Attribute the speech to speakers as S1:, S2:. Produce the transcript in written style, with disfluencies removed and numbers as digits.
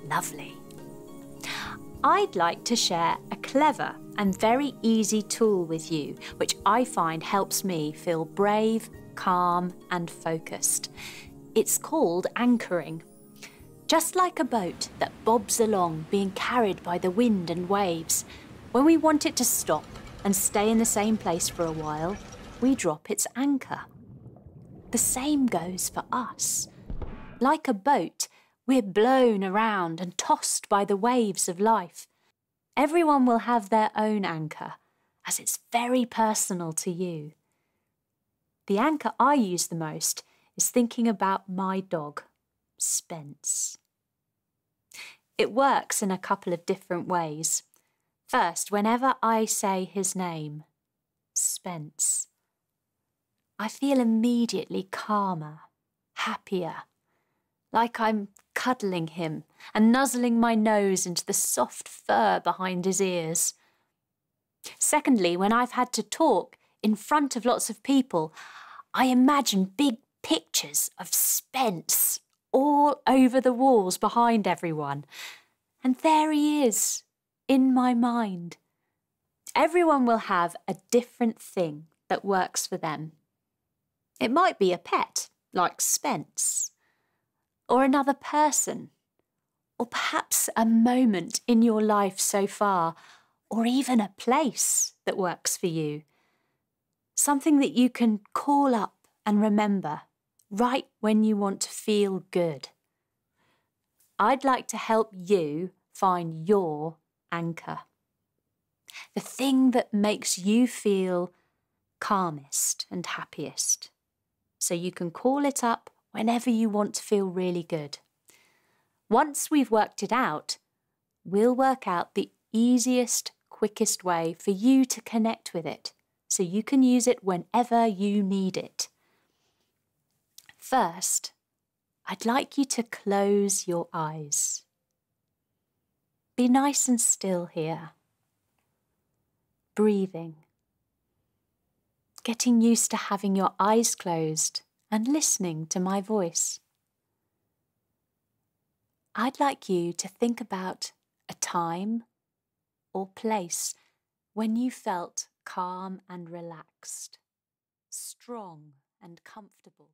S1: Lovely. I'd like to share a clever and very easy tool with you, which I find helps me feel brave, calm and focused. It's called anchoring. Just like a boat that bobs along being carried by the wind and waves, when we want it to stop and stay in the same place for a while, we drop its anchor. The same goes for us. Like a boat, we're blown around and tossed by the waves of life. Everyone will have their own anchor, as it's very personal to you. The anchor I use the most is thinking about my dog, Spence. It works in a couple of different ways. First, whenever I say his name, Spence, I feel immediately calmer, happier, like I'm cuddling him and nuzzling my nose into the soft fur behind his ears. Secondly, when I've had to talk in front of lots of people, I imagine big pictures of Spence all over the walls behind everyone. And there he is, in my mind. Everyone will have a different thing that works for them. It might be a pet, like Spence, or another person, or perhaps a moment in your life so far, or even a place that works for you. Something that you can call up and remember right when you want to feel good. I'd like to help you find your anchor. The thing that makes you feel calmest and happiest. So you can call it up whenever you want to feel really good. Once we've worked it out, we'll work out the easiest, quickest way for you to connect with it, so you can use it whenever you need it. First, I'd like you to close your eyes. Be nice and still here. Breathing. Getting used to having your eyes closed and listening to my voice. I'd like you to think about a time or place when you felt calm and relaxed, strong and comfortable.